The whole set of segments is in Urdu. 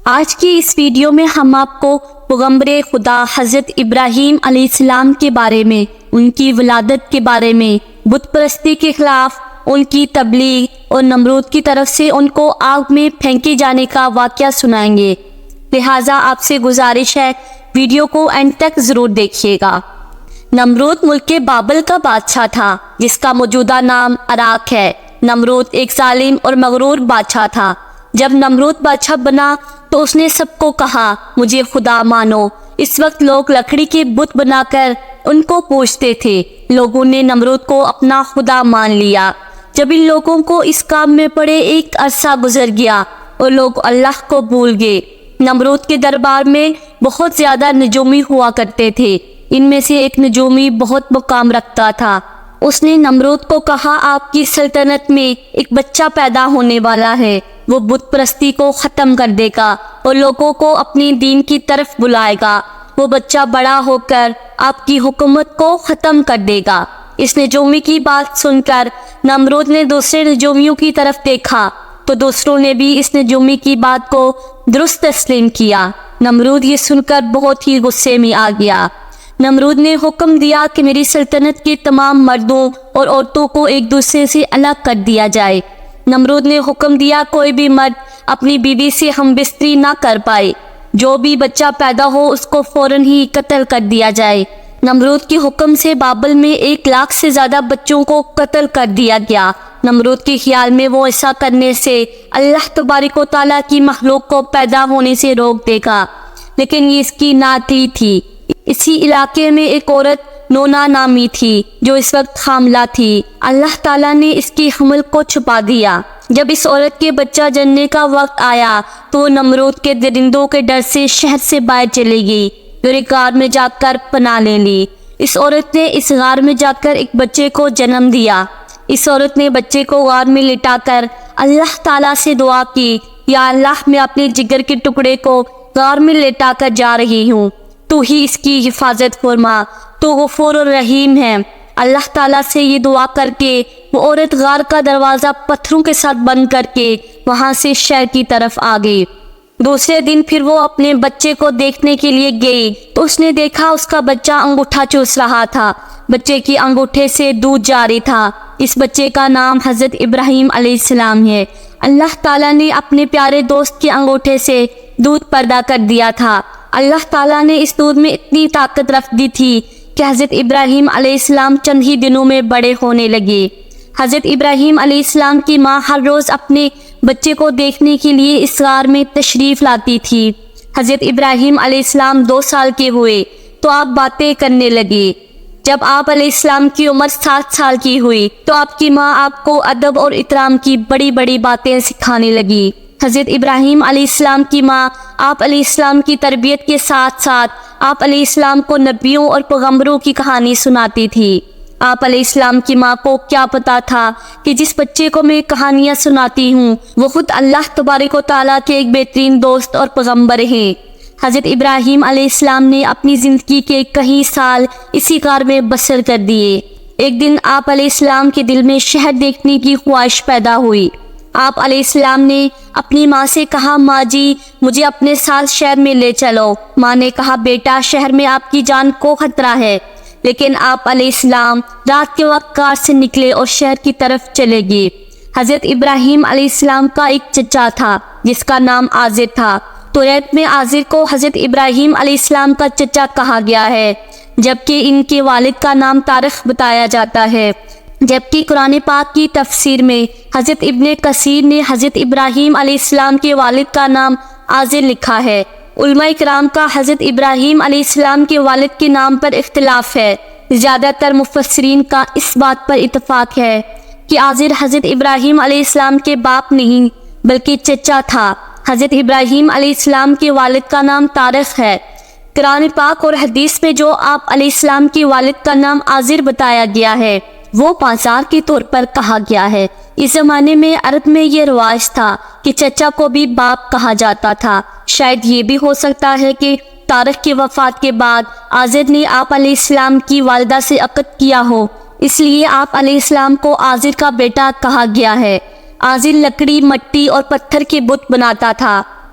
آج کی اس ویڈیو میں ہم آپ کو پیغمبر خدا حضرت ابراہیم علیہ السلام کے بارے میں، ان کی ولادت کے بارے میں، بت پرستی کے خلاف ان کی تبلیغ اور نمرود کی طرف سے ان کو آگ میں پھینکے جانے کا واقعہ سنائیں گے۔ لہٰذا آپ سے گزارش ہے ویڈیو کو اینڈ تک ضرور دیکھیے گا۔ نمرود ملک بابل کا بادشاہ تھا جس کا موجودہ نام عراق ہے۔ نمرود ایک ظالم اور مغرور بادشاہ تھا۔ جب نمرود بادشاہ بنا تو اس نے سب کو کہا مجھے خدا مانو۔ اس وقت لوگ لکڑی کے بت بنا کر ان کو پوجتے تھے۔ لوگوں نے نمرود کو اپنا خدا مان لیا۔ جب ان لوگوں کو اس کام میں پڑے ایک عرصہ گزر گیا اور لوگ اللہ کو بھول گئے۔ نمرود کے دربار میں بہت زیادہ نجومی ہوا کرتے تھے۔ ان میں سے ایک نجومی بہت مقام رکھتا تھا۔ اس نے نمرود کو کہا آپ کی سلطنت میں ایک بچہ پیدا ہونے والا ہے۔ وہ بت پرستی کو ختم کر دے گا اور لوگوں کو اپنی دین کی طرف بلائے گا۔ وہ بچہ بڑا ہو کر آپ کی حکومت کو ختم کر دے گا۔ اس نجومی کی بات سن کر نمرود نے دوسرے نجومیوں کی طرف دیکھا تو دوسروں نے بھی اس نجومی کی بات کو درست تسلیم کیا۔ نمرود یہ سن کر بہت ہی غصے میں آ گیا۔ نمرود نے حکم دیا کہ میری سلطنت کے تمام مردوں اور عورتوں کو ایک دوسرے سے الگ کر دیا جائے۔ نمرود نے حکم دیا کوئی بھی مرد اپنی بیوی سے ہم بستری نہ کر پائے۔ جو بھی بچہ پیدا ہو اس کو فوراً ہی قتل کر دیا جائے۔ نمرود کے حکم سے بابل میں 1,00,000 سے زیادہ بچوں کو قتل کر دیا گیا۔ نمرود کے خیال میں وہ ایسا کرنے سے اللہ تبارک و تعالیٰ کی مخلوق کو پیدا ہونے سے روک دے گا، لیکن یہ اس کی نادی تھی۔ اسی علاقے میں ایک عورت نونا نامی تھی جو اس وقت حاملہ تھی۔ اللہ تعالیٰ نے اس کی حمل کو چھپا دیا۔ جب اس عورت کے بچہ جننے کا وقت آیا تو وہ نمرود کے درندوں کے ڈر سے شہر سے باہر چلی گئی اور ایک غار میں جا کر پناہ لے لی۔ اس عورت نے اس غار میں جا کر ایک بچے کو جنم دیا۔ اس عورت نے بچے کو غار میں لٹا کر اللہ تعالیٰ سے دعا کی، یا اللہ میں اپنے جگر کے ٹکڑے کو غار میں لٹا کر جا رہی ہوں، تو ہی اس کی حفاظت فرما، تو غفور الرحیم ہے۔ اللہ تعالیٰ سے یہ دعا کر کے وہ عورت غار کا دروازہ پتھروں کے ساتھ بند کر کے وہاں سے شہر کی طرف آ گئی۔ دوسرے دن پھر وہ اپنے بچے کو دیکھنے کے لیے گئی تو اس نے دیکھا اس کا بچہ انگوٹھا چوس رہا تھا۔ بچے کی انگوٹھے سے دودھ جاری تھا۔ اس بچے کا نام حضرت ابراہیم علیہ السلام ہے۔ اللہ تعالیٰ نے اپنے پیارے دوست کے انگوٹھے سے دودھ پیدا کر دیا تھا۔ اللہ تعالیٰ نے اس دودھ میں اتنی طاقت رکھ دی تھی کہ حضرت ابراہیم علیہ السلام چند ہی دنوں میں بڑے ہونے لگے۔ حضرت ابراہیم علیہ السلام کی ماں ہر روز اپنے بچے کو دیکھنے کے لیے اس غار میں تشریف لاتی تھی۔ حضرت ابراہیم علیہ السلام 2 سال کے ہوئے تو آپ باتیں کرنے لگے۔ جب آپ علیہ السلام کی عمر 7 سال کی ہوئی تو آپ کی ماں آپ کو ادب اور احترام کی بڑی بڑی باتیں سکھانے لگی۔ حضرت ابراہیم علیہ السلام کی ماں آپ علیہ السلام کی تربیت کے ساتھ ساتھ آپ علیہ السلام کو نبیوں اور پیغمبروں کی کہانی سناتی تھی۔ آپ علیہ السلام کی ماں کو کیا پتا تھا کہ جس بچے کو میں کہانیاں سناتی ہوں وہ خود اللہ تبارک و تعالیٰ کے ایک بہترین دوست اور پیغمبر ہیں۔ حضرت ابراہیم علیہ السلام نے اپنی زندگی کے کئی سال اسی غار میں بسر کر دیے۔ ایک دن آپ علیہ السلام کے دل میں شہر دیکھنے کی خواہش پیدا ہوئی۔ آپ علیہ السلام نے اپنی ماں سے کہا ماں جی مجھے اپنے ساتھ شہر میں لے چلو۔ ماں نے کہا بیٹا شہر میں آپ کی جان کو خطرہ ہے، لیکن آپ علیہ السلام رات کے وقت غار سے نکلے اور شہر کی طرف چلے گئے۔ حضرت ابراہیم علیہ السلام کا ایک چچا تھا جس کا نام آزر تھا۔ توریت میں آزر کو حضرت ابراہیم علیہ السلام کا چچا کہا گیا ہے، جبکہ ان کے والد کا نام طارق بتایا جاتا ہے۔ جبکہ قرآن پاک کی تفسیر میں حضرت ابن کثیر نے حضرت ابراہیم علیہ السلام کے والد کا نام آزر لکھا ہے۔ علماء کرام کا حضرت ابراہیم علیہ السلام کے والد کے نام پر اختلاف ہے۔ زیادہ تر مفسرین کا اس بات پر اتفاق ہے کہ آزر حضرت ابراہیم علیہ السلام کے باپ نہیں بلکہ چچا تھا۔ حضرت ابراہیم علیہ السلام کے والد کا نام طارق ہے۔ قرآن پاک اور حدیث میں جو آپ علیہ السلام کے والد کا نام آزر بتایا گیا ہے وہ بازار کے طور پر کہا گیا ہے۔ اس زمانے میں عرب میں یہ رواج تھا کہ چچا کو بھی باپ کہا جاتا تھا۔ شاید یہ بھی ہو سکتا ہے کہ طارق کی وفات کے بعد آزر نے آپ علیہ السلام کی والدہ سے عقد کیا ہو، اس لیے آپ علیہ السلام کو آزر کا بیٹا کہا گیا ہے۔ آزر لکڑی، مٹی اور پتھر کے بت بناتا تھا۔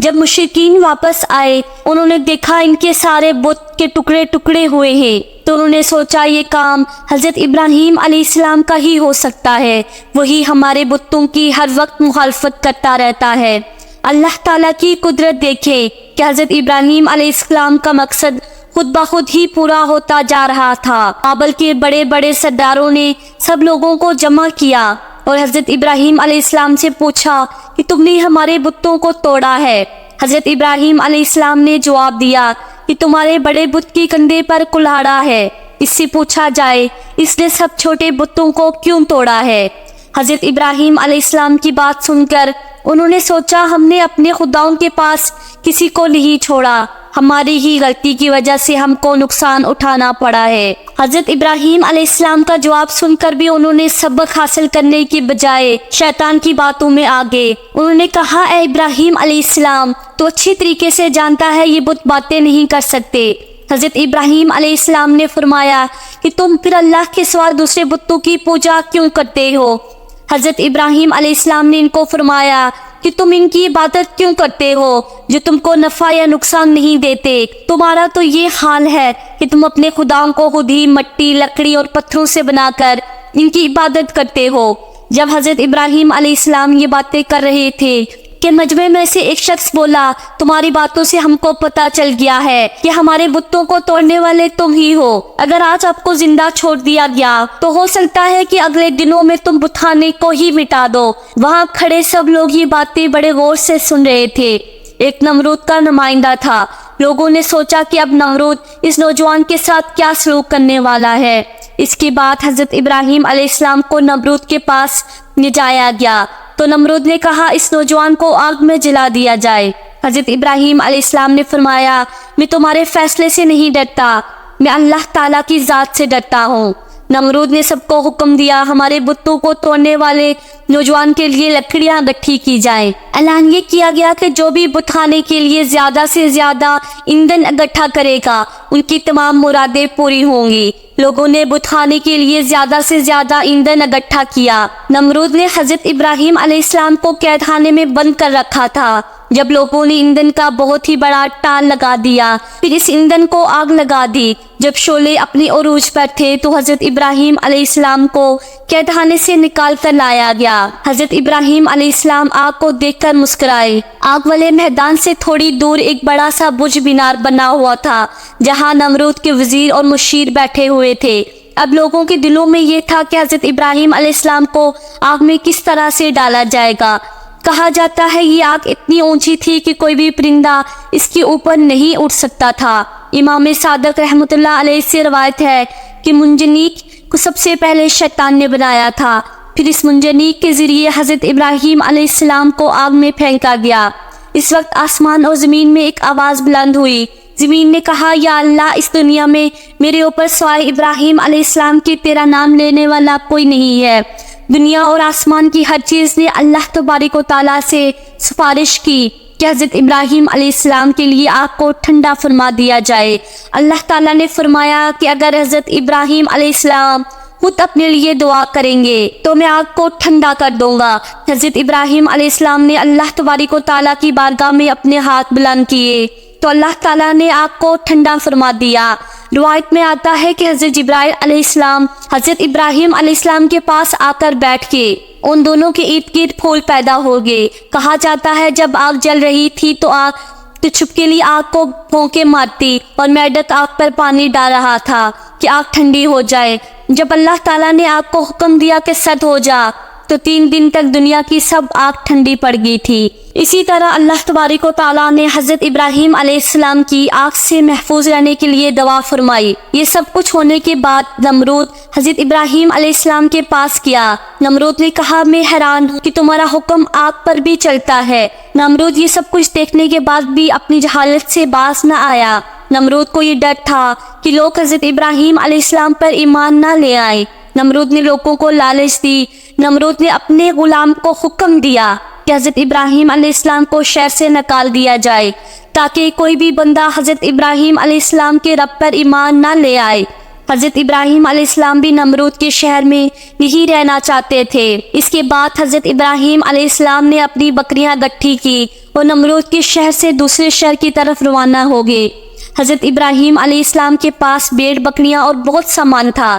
جب مشرکین واپس آئے انہوں نے دیکھا ان کے سارے بت کے ٹکڑے ٹکڑے ہوئے ہیں، تو انہوں نے سوچا یہ کام حضرت ابراہیم علیہ السلام کا ہی ہو سکتا ہے، وہی ہمارے بتوں کی ہر وقت مخالفت کرتا رہتا ہے۔ اللہ تعالیٰ کی قدرت دیکھیں کہ حضرت ابراہیم علیہ السلام کا مقصد خود بخود ہی پورا ہوتا جا رہا تھا۔ بابل کے بڑے بڑے سرداروں نے سب لوگوں کو جمع کیا اور حضرت ابراہیم علیہ السلام سے پوچھا کہ تم نے ہمارے بتوں کو توڑا ہے۔ حضرت ابراہیم علیہ السلام نے جواب دیا کہ تمہارے بڑے بت کے کندھے پر کلہاڑا ہے، اس سے پوچھا جائے اس نے سب چھوٹے بتوں کو کیوں توڑا ہے۔ حضرت ابراہیم علیہ السلام کی بات سن کر انہوں نے سوچا ہم نے اپنے خداؤں کے پاس کسی کو نہیں چھوڑا، ہماری ہی غلطی کی وجہ سے ہم کو نقصان اٹھانا پڑا ہے۔ حضرت ابراہیم علیہ السلام کا جواب سن کر بھی انہوں نے سبق حاصل کرنے کی بجائے شیطان کی باتوں میں آگے انہوں نے کہا اے ابراہیم علیہ السلام تو اچھی طریقے سے جانتا ہے یہ بت باتیں نہیں کر سکتے۔ حضرت ابراہیم علیہ السلام نے فرمایا کہ تم پھر اللہ کے سوا دوسرے بتوں کی پوجا کیوں کرتے ہو؟ حضرت ابراہیم علیہ السلام نے ان کو فرمایا کہ تم ان کی عبادت کیوں کرتے ہو جو تم کو نفع یا نقصان نہیں دیتے؟ تمہارا تو یہ حال ہے کہ تم اپنے خداؤں کو خود ہی مٹی، لکڑی اور پتھروں سے بنا کر ان کی عبادت کرتے ہو۔ جب حضرت ابراہیم علیہ السلام یہ باتیں کر رہے تھے کہ مجمع میں سے ایک شخص بولا تمہاری باتوں سے ہم کو پتہ چل گیا ہے کہ ہمارے بتوں کو توڑنے والے تم ہی ہو۔ اگر آج آپ کو زندہ چھوڑ دیا گیا تو ہو سکتا ہے کہ اگلے دنوں میں تم بتخانے کو ہی مٹا دو۔ وہاں کھڑے سب لوگ یہ باتیں بڑے غور سے سن رہے تھے۔ ایک نمرود کا نمائندہ تھا۔ لوگوں نے سوچا کہ اب نمرود اس نوجوان کے ساتھ کیا سلوک کرنے والا ہے۔ اس کے بعد حضرت ابراہیم علیہ السلام کو نمرود کے پاس لے جایا گیا تو نمرود نے کہا اس نوجوان کو آگ میں جلا دیا جائے۔ حضرت ابراہیم علیہ السلام نے فرمایا میں تمہارے فیصلے سے نہیں ڈرتا، میں اللہ تعالیٰ کی ذات سے ڈرتا ہوں۔ نمرود نے سب کو حکم دیا ہمارے بتوں کو توڑنے والے نوجوان کے لیے لکڑیاں اکٹھی کی جائیں۔ اعلان یہ کیا گیا کہ جو بھی بت خانے کے لیے زیادہ سے زیادہ ایندھن اکٹھا کرے گا ان کی تمام مرادیں پوری ہوں گی۔ لوگوں نے بت خانے کے لیے زیادہ سے زیادہ ایندھن اکٹھا کیا۔ نمرود نے حضرت ابراہیم علیہ السلام کو قید خانے میں بند کر رکھا تھا۔ جب لوگوں نے ایندھن کا بہت ہی بڑا ٹال لگا دیا پھر اس ایندھن کو آگ لگا دی۔ جب شعلے اپنی عروج پر تھے تو حضرت ابراہیم علیہ السلام کو قید خانے سے نکال کر لایا گیا۔ حضرت ابراہیم علیہ السلام آگ کو دیکھ کر مسکرائے۔ آگ والے میدان سے تھوڑی دور ایک بڑا سا برج مینار بنا ہوا تھا جہاں نمرود کے وزیر اور مشیر بیٹھے ہوئے تھے۔ اب لوگوں کے دلوں میں یہ تھا کہ حضرت ابراہیم علیہ السلام کو آگ میں کس طرح سے ڈالا جائے گا۔ کہا جاتا ہے یہ آگ اتنی اونچی تھی کہ کوئی بھی پرندہ اس کے اوپر نہیں اٹھ سکتا تھا۔ امام صادق رحمۃ اللہ علیہ سے روایت ہے کہ منجنیق کو سب سے پہلے شیطان نے بنایا تھا، پھر اس منجنیق کے ذریعے حضرت ابراہیم علیہ السلام کو آگ میں پھینکا گیا۔ اس وقت آسمان اور زمین میں ایک آواز بلند ہوئی۔ زمین نے کہا یا اللہ اس دنیا میں میرے اوپر سوائے ابراہیم علیہ السلام کے تیرا نام لینے والا کوئی نہیں ہے۔ دنیا اور آسمان کی ہر چیز نے اللہ تبارک و تعالیٰ سے سفارش کی کہ حضرت ابراہیم علیہ السلام کے لیے آگ کو ٹھنڈا فرما دیا جائے۔ اللہ تعالیٰ نے فرمایا کہ اگر حضرت ابراہیم علیہ السلام خود اپنے لیے دعا کریں گے تو میں آگ کو ٹھنڈا کر دوں گا۔ حضرت ابراہیم علیہ السلام نے اللہ تبارک و تعالیٰ کی بارگاہ میں اپنے ہاتھ بلند کیے تو اللہ تعالیٰ نے آگ کو ٹھنڈا فرما دیا۔ روایت میں آتا ہے کہ حضرت جبرائیل علیہ السلام حضرت ابراہیم علیہ السلام کے پاس آ کر بیٹھ کے ان دونوں کے ارد گرد پھول پیدا ہو گئے۔ کہا جاتا ہے جب آگ جل رہی تھی تو چھپکلی آگ کو پھونکے مارتی اور میڈک آگ پر پانی ڈال رہا تھا کہ آگ ٹھنڈی ہو جائے۔ جب اللہ تعالیٰ نے آگ کو حکم دیا کہ سرد ہو جا تو 3 دن تک دنیا کی سب آگ ٹھنڈی پڑ گئی تھی۔ اسی طرح اللہ تبارک و تعالیٰ نے حضرت ابراہیم علیہ السلام کی آگ سے محفوظ رہنے کے لیے دعا فرمائی۔ یہ سب کچھ ہونے کے بعد نمرود حضرت ابراہیم علیہ السلام کے پاس گیا۔ نمرود نے کہا میں حیران ہوں کہ تمہارا حکم آگ پر بھی چلتا ہے۔ نمرود یہ سب کچھ دیکھنے کے بعد بھی اپنی جہالت سے باز نہ آیا۔ نمرود کو یہ ڈر تھا کہ لوگ حضرت ابراہیم علیہ السلام پر ایمان نہ لے آئے۔ نمرود نے لوگوں کو لالچ دی۔ نمرود نے اپنے غلام کو حکم دیا کہ حضرت ابراہیم علیہ السلام کو شہر سے نکال دیا جائے تاکہ کوئی بھی بندہ حضرت ابراہیم علیہ السلام کے رب پر ایمان نہ لے آئے۔ حضرت ابراہیم علیہ السلام بھی نمرود کے شہر میں یہی رہنا چاہتے تھے۔ اس کے بعد حضرت ابراہیم علیہ السلام نے اپنی بکریاں گٹھی کی اور نمرود کے شہر سے دوسرے شہر کی طرف روانہ ہو گئے۔ حضرت ابراہیم علیہ السلام کے پاس بھیڑ بکریاں اور بہت سامان تھا۔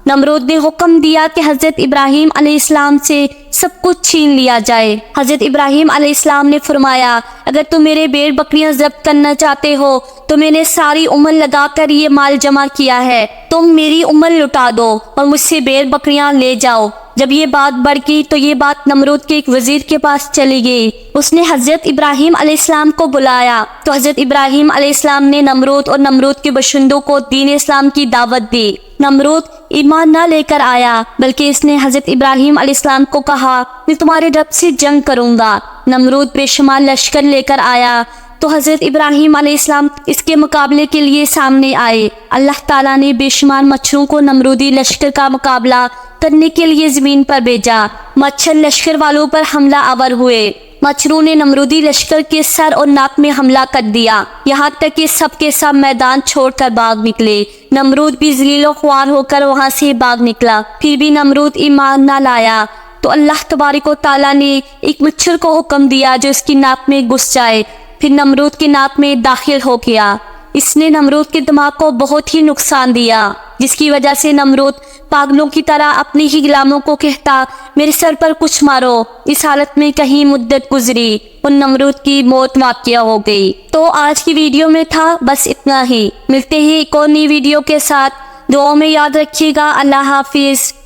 نمرود نے حکم دیا کہ حضرت ابراہیم علیہ السلام سے سب کچھ چھین لیا جائے۔ حضرت ابراہیم علیہ السلام نے فرمایا، اگر تم میرے بھیڑ بکریاں ضبط کرنا چاہتے ہو تو میں نے ساری عمر لگا کر یہ مال جمع کیا ہے، تم میری عمر لٹا دو اور مجھ سے بھیڑ بکریاں لے جاؤ۔ جب یہ بات بڑھ گئی تو یہ بات نمرود کے ایک وزیر کے پاس چلی گئی۔ اس نے حضرت ابراہیم علیہ السلام کو بلایا تو حضرت ابراہیم علیہ السلام نے نمرود اور نمرود کے باشندوں کو دین اسلام کی دعوت دی۔ نمرود ایمان نہ لے کر آیا، بلکہ اس نے حضرت ابراہیم علیہ السلام کو کہا، میں تمہارے رب سے جنگ کروں گا۔ نمرود بے شمار لشکر لے کر آیا تو حضرت ابراہیم علیہ السلام اس کے مقابلے کے لیے سامنے آئے۔ اللہ تعالیٰ نے بے شمار مچھروں کو نمرودی لشکر کا مقابلہ کرنے کے لیے زمین پر بھیجا۔ مچھر لشکر والوں پر حملہ آور ہوئے۔ مچھروں نے نمرودی لشکر کے سر اور ناک میں حملہ کر دیا، یہاں تک کہ سب کے سب میدان چھوڑ کر بھاگ نکلے۔ نمرود بھی ذلیل و خوار ہو کر وہاں سے بھاگ نکلا، پھر بھی نمرود ایمان نہ لایا تو اللہ تبارک و تعالیٰ نے ایک مچھر کو حکم دیا جو اس کی ناک میں گھس جائے، پھر نمرود کی ناک میں داخل ہو گیا۔ اس نے نمرود کے دماغ کو بہت ہی نقصان دیا، جس کی وجہ سے نمرود پاگلوں کی طرح اپنی ہی غلاموں کو کہتا، میرے سر پر کچھ مارو۔ اس حالت میں کہیں مدت گزری اور نمرود کی موت واقع ہو گئی۔ تو آج کی ویڈیو میں تھا بس اتنا ہی، ملتے ہیں ایک اور نئی ویڈیو کے ساتھ۔ دعاؤں میں یاد رکھیے گا۔ اللہ حافظ۔